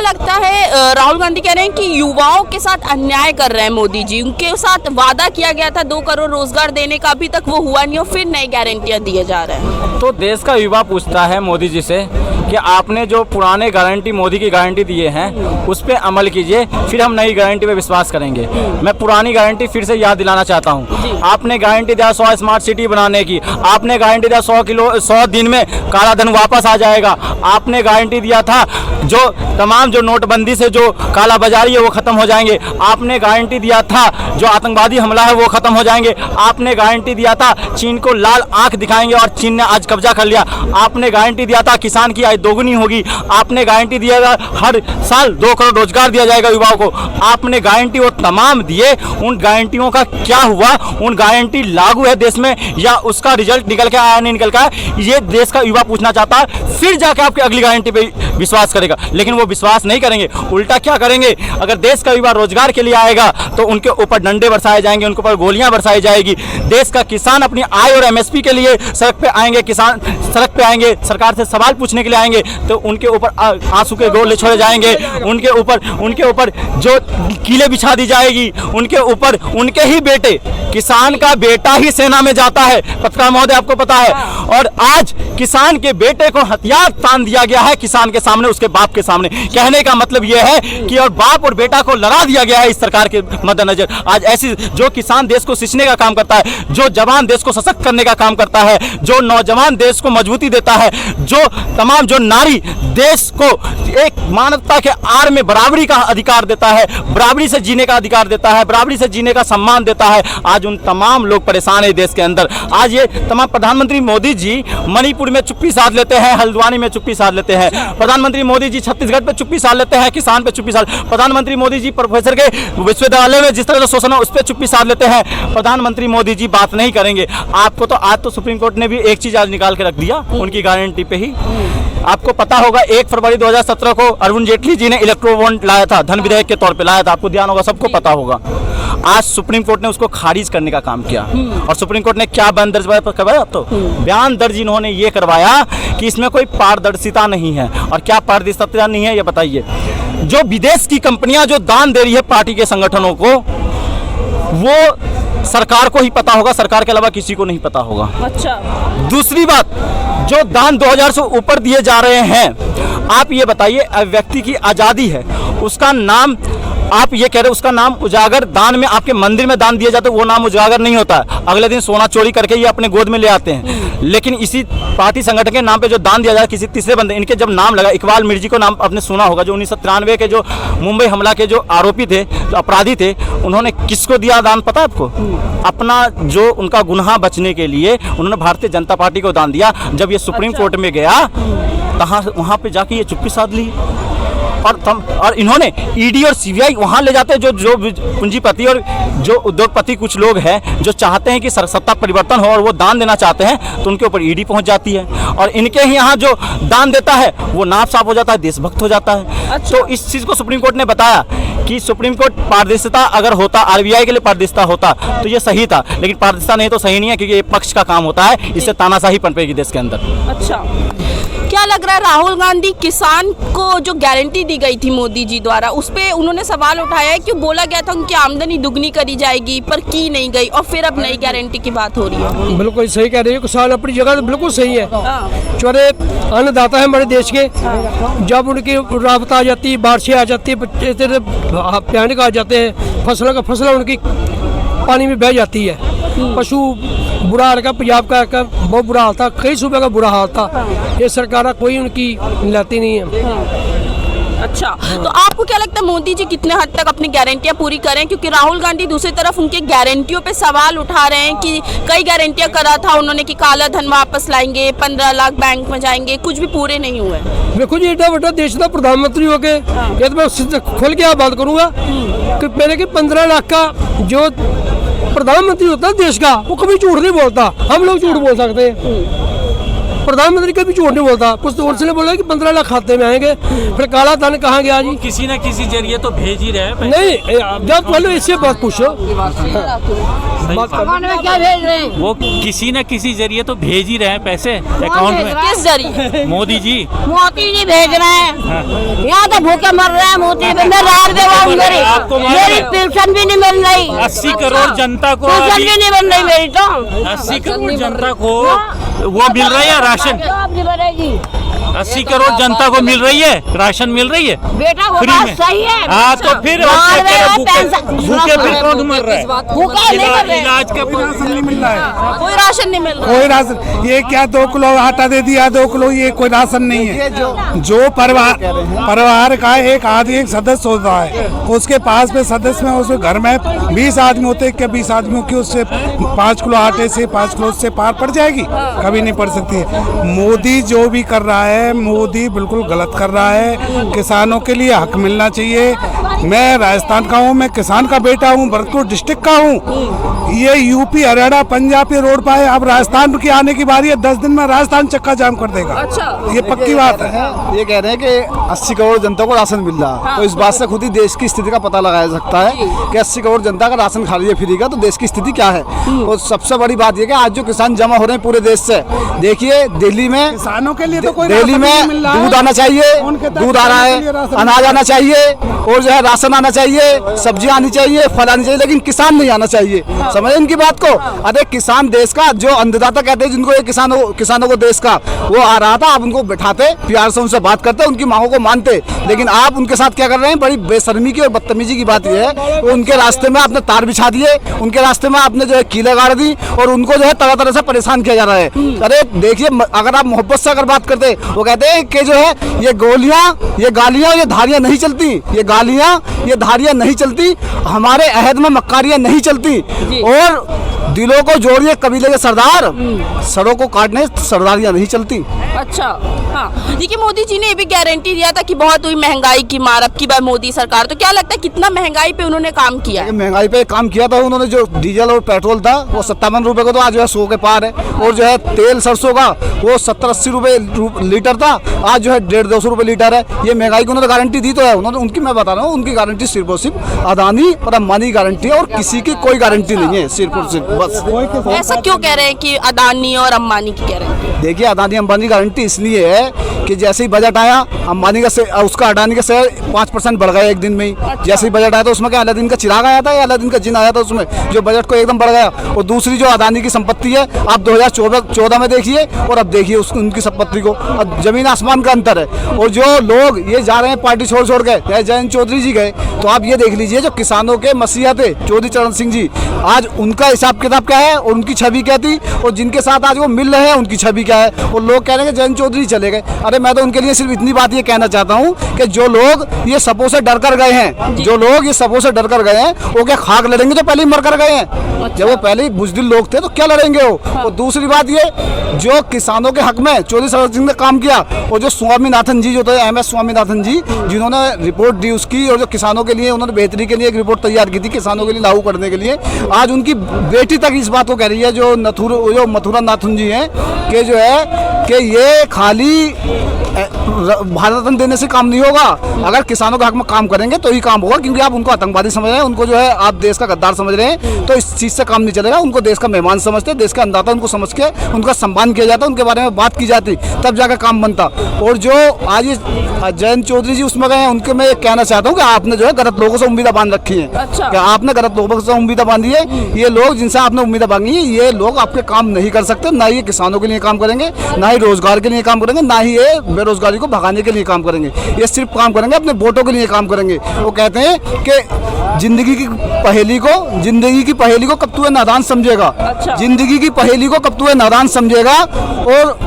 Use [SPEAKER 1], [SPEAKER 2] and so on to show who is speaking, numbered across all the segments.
[SPEAKER 1] लगता है राहुल गांधी कह रहे हैं कि युवाओं के साथ अन्याय कर रहे हैं मोदी जी, उनके साथ वादा किया गया था 2 करोड़ रोजगार देने का, अभी तक वो हुआ नहीं और फिर नई गारंटियां दिए जा रहे हैं।
[SPEAKER 2] तो देश का युवा पूछता है मोदी जी से कि आपने जो पुराने गारंटी मोदी की गारंटी दिए हैं उस पर अमल कीजिए, फिर हम नई गारंटी पे विश्वास करेंगे। मैं पुरानी गारंटी फिर से याद दिलाना चाहता हूँ। आपने गारंटी दिया 100 स्मार्ट सिटी बनाने की, आपने गारंटी दिया 100 दिन में काला धन वापस आ जाएगा, आपने गारंटी दिया था जो तमाम जो नोटबंदी से जो काला बाजारी है वो खत्म हो जाएंगे, आपने गारंटी दिया था जो आतंकवादी हमला है वो खत्म हो जाएंगे, आपने गारंटी दिया था चीन को लाल आंख दिखाएंगे और चीन ने आज कब्जा कर लिया, आपने गारंटी दिया था किसान की आय दोगुनी होगी, आपने गारंटी दिया था हर साल 2 करोड़ रोजगार दिया जाएगा युवाओं को, आपने गारंटी वो तमाम दिए। उन गारंटियों का क्या हुआ? उन गारंटी लागू है देश में या उसका रिजल्ट निकल के आया नहीं निकल के आया, ये देश का युवा पूछना चाहता है। फिर जाके आपकी अगली गारंटी पे विश्वास करेगा, लेकिन वो विश्वास नहीं करेंगे, उल्टा क्या करेंगे? अगर देश का युवा रोजगार के लिए आएगा तो उनके ऊपर डंडे बरसाए जाएंगे, उनके ऊपर गोलियां बरसाई जाएगी। देश का किसान अपनी आय और एमएसपी के लिए सड़क पे आएंगे, किसान सड़क पे आएंगे, सरकार से सवाल पूछने के लिए आएंगे तो उनके ऊपर आंसू के गोले छोड़े जाएंगे, उनके ऊपर जो कीले बिछा दी जाएगी, उनके ऊपर उनके ही बेटे, किसान का बेटा ही सेना में जाता है, पत्रकार महोदय आपको पता है, और आज किसान के बेटे को हथियार तान दिया गया है किसान के सामने, उसके बाप के सामने। कहने का मतलब यह है कि और बाप और बेटा को लड़ा दिया गया है इस सरकार के मद्देनजर। आज ऐसी जो किसान देश को सींचने का काम करता है, जो जवान देश को सशक्त करने का काम करता है, जो नौजवान देश को मजबूती देता है, जो तमाम जो नारी देश को एक मानवता के आड़ में बराबरी का अधिकार देता है, बराबरी से जीने का अधिकार देता है, बराबरी से जीने का सम्मान देता है, आज उन तमाम लोग परेशान है देश के अंदर। आज ये तमाम प्रधानमंत्री मोदी जी मणिपुर में चुप्पी साध लेते हैं, हल्द्वानी में चुप्पी साध लेते हैं, प्रधानमंत्री मोदी जी छत्तीसगढ़ पे चुप्पी साध लेते हैं, किसान पे चुप्पी साध, प्रधानमंत्री मोदी जी प्रोफेसर के विश्वविद्यालय में जिस तरह से शोषण है उस पर चुप्पी साध लेते हैं, प्रधानमंत्री मोदी जी बात नहीं करेंगे। आपको तो आज तो सुप्रीम कोर्ट ने भी एक चीज आज निकाल के रख दिया उनकी गारंटी पे ही। आपको पता होगा 1 फरवरी 2017 को अरुण जेटली जी ने इलेक्ट्रो बॉन्ड लाया था, धन विधेयक के तौर पे लाया था, आपको ध्यान होगा, सबको पता होगा। आज सुप्रीम कोर्ट ने उसको खारिज करने का काम किया और सुप्रीम कोर्ट ने क्या बयान दर्ज करवाया? तो बयान दर्ज इन्होंने ये करवाया कि इसमें कोई पारदर्शिता नहीं है। और क्या पारदर्शिता नहीं है ये बताइए? जो विदेश की कंपनियां जो दान दे रही है पार्टी के संगठनों को, वो सरकार को ही पता होगा, सरकार के अलावा किसी को नहीं पता होगा।
[SPEAKER 1] अच्छा,
[SPEAKER 2] दूसरी बात, जो दान 2000 से ऊपर दिए जा रहे हैं, आप ये बताइए, व्यक्ति की आज़ादी है, उसका नाम आप ये कह रहे हो उसका नाम उजागर, दान में आपके मंदिर में दान दिया जाता है वो नाम उजागर नहीं होता है, अगले दिन सोना चोरी करके ये अपने गोद में ले आते हैं। लेकिन इसी पार्टी संगठन के नाम पे जो दान दिया जाता है किसी तीसरे बंदे, इनके जब नाम लगा, इकबाल मिर्जी को नाम आपने सुना होगा, जो 1993 के जो मुंबई हमला के जो आरोपी थे, जो अपराधी थे, उन्होंने किसको दिया दान पता है आपको? अपना जो उनका गुनाह बचने के लिए उन्होंने भारतीय जनता पार्टी को दान दिया। जब ये सुप्रीम कोर्ट में गया तहाँ वहाँ पे जाके ये चुप्पी साध ली और इन्होंने ईडी और सीबीआई वहाँ ले जाते हैं जो पूंजीपति और जो उद्योगपति कुछ लोग हैं जो चाहते हैं कि सत्ता परिवर्तन हो और वो दान देना चाहते हैं, तो उनके ऊपर ईडी पहुँच जाती है और इनके ही यहाँ जो दान देता है वो नाप साफ हो जाता है, देशभक्त हो जाता है। अच्छा। तो इस चीज़ को सुप्रीम कोर्ट ने बताया कि सुप्रीम कोर्ट पारदर्शिता अगर होता, आरबीआई के लिए पारदर्शिता होता तो ये सही था, लेकिन पारदर्शिता नहीं तो सही नहीं है, क्योंकि ये पक्ष का काम होता है, इससे तानाशाही पनपेगी देश के अंदर।
[SPEAKER 1] अच्छा, क्या लग रहा है राहुल गांधी किसान को जो गारंटी दी गई थी मोदी जी द्वारा, उस पे उन्होंने सवाल उठाया है कि बोला गया था उनकी आमदनी दुगनी करी जाएगी पर की नहीं गई और फिर अब नई गारंटी की बात हो रही है। बिल्कुल
[SPEAKER 3] सही कह रही है, किसान अपनी जगह तो बिल्कुल सही है, चौरे अन्नदाता है हमारे देश के। जब उनकी राहत आ जाती है, बारिशें आ जाती है, भयानक आ जाते हैं, फसल उनकी पानी में बह जाती है, पशु बुरा हाल का, पंजाब का बहुत बुरा हाल था, कई सूबे का बुरा हाल था, ये सरकार कोई उनकी लाती नहीं है।
[SPEAKER 1] अच्छा, तो आपको क्या लगता है मोदी जी कितने हद तक अपनी गारंटियां पूरी करें? क्योंकि राहुल गांधी दूसरी तरफ उनके गारंटियों पे सवाल उठा रहे हैं कि कई गारंटियां करा था उन्होंने कि काला धन वापस लाएंगे, 15 लाख बैंक में जाएंगे, कुछ भी पूरे नहीं हुए।
[SPEAKER 3] देखो जी, एडा बड़ा देश का प्रधानमंत्री हो गए, ये तो मैं खुल के बात करूँगा कि पहले के 15 लाख का जो प्रधानमंत्री होता है देश का, वो कभी झूठ नहीं बोलता, हम लोग झूठ बोल सकते हैं। प्रधानमंत्री कभी झूठ नहीं बोलता। कुछ तो उसने बोला कि 15 लाख खाते में आएंगे, फिर काला धन कहाँ गया जी?
[SPEAKER 4] किसी न किसी जरिए तो भेज ही रहे हैं।
[SPEAKER 3] नहीं, जब पहले इससे बात पूछो।
[SPEAKER 5] क्या भेज रहे हैं?
[SPEAKER 4] वो किसी न किसी जरिए तो भेज ही रहे हैं पैसे अकाउंट में।
[SPEAKER 1] किस जरिए?
[SPEAKER 4] मोदी जी।
[SPEAKER 5] मोदी नहीं भेज रहे हैं, यहाँ तो भूखे मर रहे हैं। मोदी मैं रात बेवाऊँ, मेरी पेंशन भी नहीं मिल रही।
[SPEAKER 4] 80 करोड़ जनता को
[SPEAKER 5] पेंशन भी नहीं मिल रही मेरी तो।
[SPEAKER 4] 80 करोड़ जनता को वो मिल रहा है राशन?
[SPEAKER 5] जॉब नहीं बनेगी।
[SPEAKER 4] 80 करोड़ जनता को मिल रही है, राशन मिल रही है
[SPEAKER 5] बेटा वो
[SPEAKER 4] फ्री
[SPEAKER 5] बात
[SPEAKER 4] में।
[SPEAKER 5] सही है।
[SPEAKER 4] हाँ तो फिर
[SPEAKER 5] मार रहे हैं,
[SPEAKER 4] भूखे
[SPEAKER 5] पेंशन-
[SPEAKER 4] फिर कौन मर रहा है?
[SPEAKER 5] भूखा नहीं मर रहे हैं।
[SPEAKER 4] इलाज का
[SPEAKER 6] नहीं मिल रहा है,
[SPEAKER 1] कोई राशन नहीं मिल रहा।
[SPEAKER 6] कोई राशन। ये क्या 2 किलो आटा दे दिया, 2 किलो, ये कोई राशन नहीं है। जो परिवार का एक सदस्य होता है, उसके पास में सदस्य में उसके घर में 20 आदमी होते हैं, क्या 20 आदमियों की उससे 5 किलो आटे से 5 किलो से पार पड़ जाएगी? कभी नहीं पड़ सकती है। मोदी जो भी कर रहा है, मोदी बिल्कुल गलत कर रहा है। किसानों के लिए हक मिलना चाहिए। मैं राजस्थान का हूँ, मैं किसान का बेटा हूँ, भरतपुर डिस्ट्रिक्ट का हूँ। ये यूपी, हरियाणा, पंजाब के रोड पर है, अब राजस्थान की आने की बारी है। 10 दिन में राजस्थान चक्का जाम कर देगा।
[SPEAKER 1] अच्छा।
[SPEAKER 6] ये पक्की बात है।
[SPEAKER 7] ये कह रहे हैं कि 80 करोड़ जनता को राशन मिल रहा है, तो इस बात से खुद ही देश की स्थिति का पता लगाया जा सकता है कि 80 करोड़ जनता का राशन खा रही है फ्री का, तो देश की स्थिति क्या है। और सबसे बड़ी बात ये कि आज जो किसान जमा हो रहे हैं पूरे देश से, देखिए दिल्ली में
[SPEAKER 6] किसानों के लिए तो कोई
[SPEAKER 7] दिल्ली
[SPEAKER 6] राशन नहीं
[SPEAKER 7] में
[SPEAKER 6] मिल रहा है।
[SPEAKER 7] दूध आना चाहिए,
[SPEAKER 6] उनके तक
[SPEAKER 7] दूध आ रहा
[SPEAKER 6] के लिए
[SPEAKER 7] है,
[SPEAKER 6] राशन
[SPEAKER 7] अनाज आना चाहिए, और जो है राशन आना चाहिए, सब्जियां आनी चाहिए, फल आनी चाहिए, लेकिन किसान नहीं आना चाहिए। समझे इनकी बात को? अरे किसान देश का जो अन्नदाता कहते हैं, जिनको ये किसानों को देश का, वो आ रहा था। आप उनको बैठाते, प्यार से उनसे बात करते, उनकी मांगों को मानते, लेकिन आप उनके साथ क्या कर रहे हैं? बड़ी बेशर्मी की और बदतमीजी की बात यह है, उनके रास्ते में आपने तार बिछा दिए, उनके रास्ते में आपने जो है कीले गाड़ दी, और उनको जो है तरह तरह से परेशान किया जा रहा है। अरे देखिए, अगर आप मोहब्बत से अगर बात करते, वो कहते हैं कि जो है ये गोलियां, ये गालियां, ये धारियां नहीं चलती, ये गालियां, ये धारियां नहीं चलती, हमारे अहद में मक्कारियां नहीं चलती, और दिलों को जोड़िए कबीले के सरदार, सड़ों को काटने सरदारियां नहीं चलती।
[SPEAKER 1] अच्छा, हाँ। देखिए मोदी जी ने ये भी गारंटी दिया था कि बहुत हुई महंगाई की मार अब की बार मोदी सरकार, तो क्या लगता है कितना महंगाई पे उन्होंने काम किया है?
[SPEAKER 7] महंगाई पे काम किया था उन्होंने। जो डीजल और पेट्रोल था वो 57 रुपए का, तो आज जो है 100 के पार है। और जो है तेल सरसों का वो 70-80 रुपए लीटर था, आज जो है 150-200 रुपए लीटर है। ये महंगाई की उन्होंने गारंटी दी तो है उन्होंने, उनकी मैं बता रहा हूँ, उनकी गारंटी सिर्फ और सिर्फ अदानी और अंबानी की गारंटी है, और किसी की कोई गारंटी नहीं है, सिर्फ और सिर्फ बस।
[SPEAKER 1] ऐसा क्यों कह रहे हैं कि अदानी और अंबानी की गारंटी?
[SPEAKER 7] देखिए, अदानी अंबानी की गारंटी इसलिए है कि जैसे ही बजट आया, अंबानी का उसका अडानी का शेयर 5% बढ़ गया एक दिन में ही। जैसे ही बजट आया तो उसमें क्या अलादीन का चिराग आया था या अलादीन का जिन आया था, उसमें जो बजट को एकदम बढ़ गया। और दूसरी जो अदानी की संपत्ति है, आप 2014 में देखिए और अब देखिए उनकी संपत्ति को, अब जमीन आसमान का अंतर है। और जो लोग ये जा रहे हैं पार्टी छोड़ गए, जयंत चौधरी जी गए, तो आप ये देख लीजिए जो किसानों के मसीहा थे चौधरी चरण सिंह जी, आज उनका हिसाब किताब क्या है और उनकी छवि क्या थी, और जिनके साथ आज वो मिल रहे हैं उनकी छवि क्या है। और लोग कह रहे हैं कि जयंत चौधरी चले गए। अरे मैं तो उनके लिए सिर्फ इतनी बात ये कहना चाहता हूँ कि जो लोग ये सपों से डर कर गए हैं, जो लोग ये सपों से डर कर गए हैं, वो क्या खाक लड़ेंगे जो पहले ही मर कर गए हैं? जब वो पहले ही बुजदिल लोग थे तो क्या लड़ेंगे वो? और दूसरी बात ये, जो किसानों के हक में चौधरी चरण सिंह ने काम किया, और जो स्वामीनाथन जी जो थे, एम एस स्वामीनाथन जी, जिन्होंने रिपोर्ट दी उसकी, और जो किसानों के लिए उन्होंने बेहतरी के लिए एक रिपोर्ट तैयार की थी किसानों के लिए लागू करने के लिए, आज उनकी बेटी तक इस बात को कह रही है, जो मथुरा नाथन जी हैं, कि जो है कि ये खाली भारत रत्न देने से काम नहीं होगा, अगर किसानों के हक में काम करेंगे तो ही काम होगा। क्योंकि आप उनको आतंकवादी समझ रहे हैं, उनको जो है आप देश का गद्दार समझ रहे हैं, तो इस चीज़ से काम नहीं चलेगा। उनको देश का मेहमान समझते, देश का अन्नदाता उनको समझ के उनका सम्मान किया जाता, उनके बारे में बात की जाती, तब जाकर काम बनता। और जो आज जयंत चौधरी जी उसमें गए हैं, उनके मैं कहना चाहता हूँ कि आपने जो है गलत लोगों से उम्मीदें बांध रखी हैं।
[SPEAKER 1] अच्छा।
[SPEAKER 7] कि आपने गलत लोगों से उम्मीदें बांधी है। ये लोग जिनसे आपने उम्मीदें बांधी है, ये लोग आपके काम नहीं कर सकते, ना ही किसानों के लिए काम करेंगे, ना ही रोजगार के लिए काम करेंगे, ना ही ये बेरोजगारी को भगाने के लिए काम करेंगे। ये सिर्फ काम करेंगे अपने वोटों के लिए काम करेंगे। वो कहते हैं कि जिंदगी की पहेली को कब तू है नादान समझेगा।
[SPEAKER 1] अच्छा।
[SPEAKER 7] जिंदगी की पहेली को कब तू है नादान समझेगा, और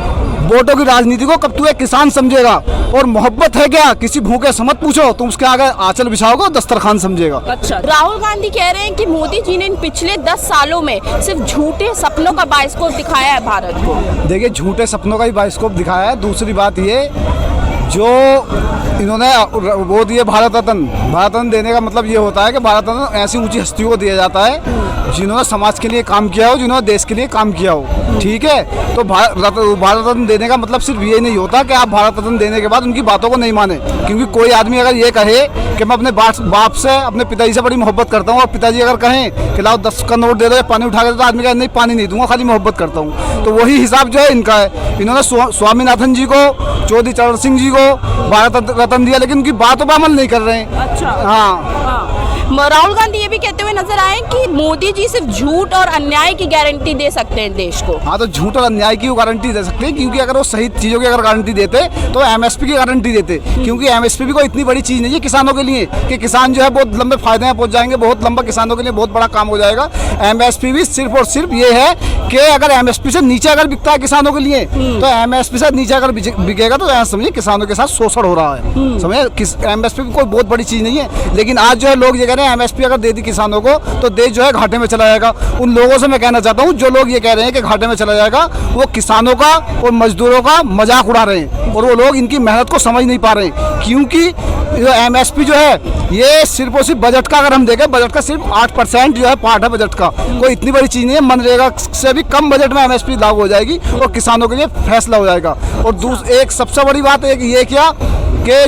[SPEAKER 7] वोटों की राजनीति को कब तू है किसान समझेगा। और मोहब्बत है क्या, किसी भूखे से मत पूछो, तुम उसके आगे आंचल बिछाओगे दस्तरखान समझेगा।
[SPEAKER 1] अच्छा, राहुल गांधी कह रहे हैं कि मोदी जी ने इन पिछले 10 सालों में सिर्फ झूठे सपनों का बाइस्कोप दिखाया है भारत को।
[SPEAKER 7] देखिए, झूठे सपनों का ही बाइस्कोप दिखाया है। दूसरी बात ये, जो इन्होंने वो दिए भारत रत्न। भारत रत्न देने का मतलब ये होता है कि भारत रत्न ऐसी ऊंची हस्तियों को दिया जाता है जिन्होंने समाज के लिए काम किया हो, जिन्होंने देश के लिए काम किया हो। ठीक है, तो भारत रत्न देने का मतलब सिर्फ ये नहीं होता कि आप भारत रत्न देने के बाद उनकी बातों को नहीं माने। क्योंकि कोई आदमी अगर ये कहे कि मैं अपने बाप से, अपने पिताजी से बड़ी मोहब्बत करता हूँ, और पिताजी अगर कहें कि लाओ 10 का नोट दे दो या पानी उठा के दे दो, आदमी कहे नहीं पानी नहीं दूंगा, खाली मोहब्बत करता हूँ। तो वही हिसाब जो है इनका है। इन्होंने स्वामीनाथन जी को, चौधरी चरण सिंह जी को भारत रत्न दिया, लेकिन उनकी बातों पर अमल नहीं कर रहे हैं।
[SPEAKER 1] अच्छा।
[SPEAKER 7] हाँ।
[SPEAKER 1] राहुल गांधी ये भी कहते हुए नजर आए कि मोदी जी सिर्फ झूठ और अन्याय की गारंटी दे सकते हैं देश को।
[SPEAKER 7] हाँ, तो झूठ और अन्याय की वो गारंटी दे सकते हैं, क्योंकि अगर वो सही चीज़ों की अगर गारंटी देते तो एमएसपी की गारंटी देते। क्योंकि एमएसपी भी कोई इतनी बड़ी चीज़ नहीं है किसानों के लिए कि किसान जो है बहुत लंबे फायदे में पहुंच जाएंगे, बहुत लंबा किसानों के लिए बहुत बड़ा काम हो जाएगा। एमएसपी भी सिर्फ और सिर्फ ये है कि अगर एमएसपी से नीचे अगर बिकता है किसानों के लिए, तो एमएसपी से नीचे अगर बिकेगा तो ऐसा समझिए किसानों के साथ शोषण हो रहा है। समझे, एमएसपी कोई बहुत बड़ी चीज़ नहीं है। लेकिन आज जो है लोग ये कह रहे हैं एमएसपी अगर दे दी किसानों को तो देश जो है घाटे में चला जाएगा। उन लोगों से मैं कहना चाहता हूँ जो लोग ये कह रहे हैं कि घाटे में चला जाएगा, वो किसानों का और मजदूरों का मजाक उड़ा रहे हैं, और वो लोग इनकी मेहनत को समझ नहीं पा रहे हैं। क्योंकि जो एमएसपी जो है ये सिर्फ और सिर्फ बजट का अगर हम देखें, बजट का सिर्फ 8% जो है पार्ट है बजट का, कोई इतनी बड़ी चीज़ नहीं है। मनरेगा से भी कम बजट में एमएसपी लागू हो जाएगी और किसानों के लिए फैसला हो जाएगा। और एक सबसे बड़ी बात एक ये क्या कि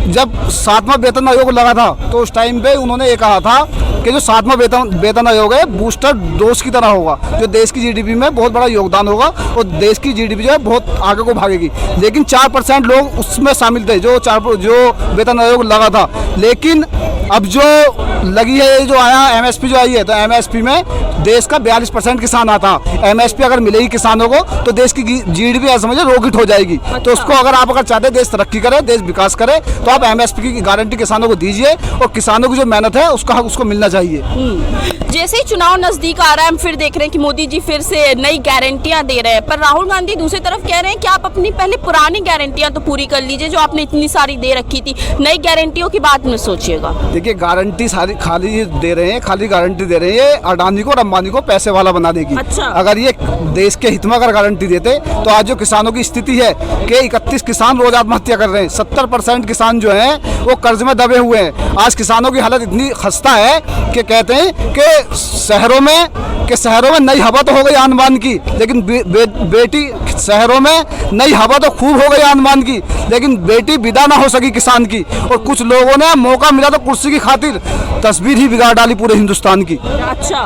[SPEAKER 7] जब 7वां वेतन आयोग लगा था तो उस टाइम पे उन्होंने ये कहा था कि जो 7वां वेतन आयोग है बूस्टर डोज की तरह होगा, जो देश की जीडीपी में बहुत बड़ा योगदान होगा और देश की जीडीपी जो है बहुत आगे को भागेगी। लेकिन 4% लोग उसमें शामिल थे जो वेतन आयोग लगा था। लेकिन अब जो लगी है, जो आया एमएसपी जो आई है, तो एमएसपी में देश का 42% किसान आता। एमएसपी अगर मिलेगी किसानों को तो देश की जीडीपी ऐसा समझिए रॉकेट हो जाएगी। तो उसको अगर चाहते हैं देश तरक्की करे, देश विकास करे, तो आप एमएसपी की गारंटी किसानों को दीजिए और किसानों की जो मेहनत है उसका हक उसको मिलना चाहिए।
[SPEAKER 1] जैसे ही चुनाव नजदीक आ रहा है, हम फिर देख रहे हैं कि मोदी जी फिर से नई गारंटियां दे रहे हैं, पर राहुल गांधी दूसरी तरफ कह रहे हैं कि आप अपनी पहले पुरानी गारंटियां तो पूरी कर लीजिए जो आपने इतनी सारी दे रखी थी, नई गारंटियों की बात में सोचिएगा।
[SPEAKER 7] देखिए, गारंटी सारी खाली दे रहे हैं, खाली गारंटी दे रहे हैं अडानी को और अंबानी को पैसे वाला बनाने की।
[SPEAKER 1] अच्छा। अगर
[SPEAKER 7] ये देश के हित में अगर गारंटी देते तो आज जो किसानों की स्थिति है कि 31 किसान रोज आत्महत्या कर रहे हैं, 70% किसान जो हैं वो कर्ज में दबे हुए हैं। आज किसानों की हालत इतनी खस्ता है कि कहते हैं कि शहरों में नई हवा तो हो गई आन-बान की, लेकिन बेटी शहरों में नई हवा तो खूब हो गई आन-बान की, लेकिन बेटी विदा ना हो सकी किसान की। और कुछ लोगों ने मौका मिला तो कुर्सी की खातिर तस्वीर ही बिगाड़ डाली पूरे हिंदुस्तान की।
[SPEAKER 1] अच्छा।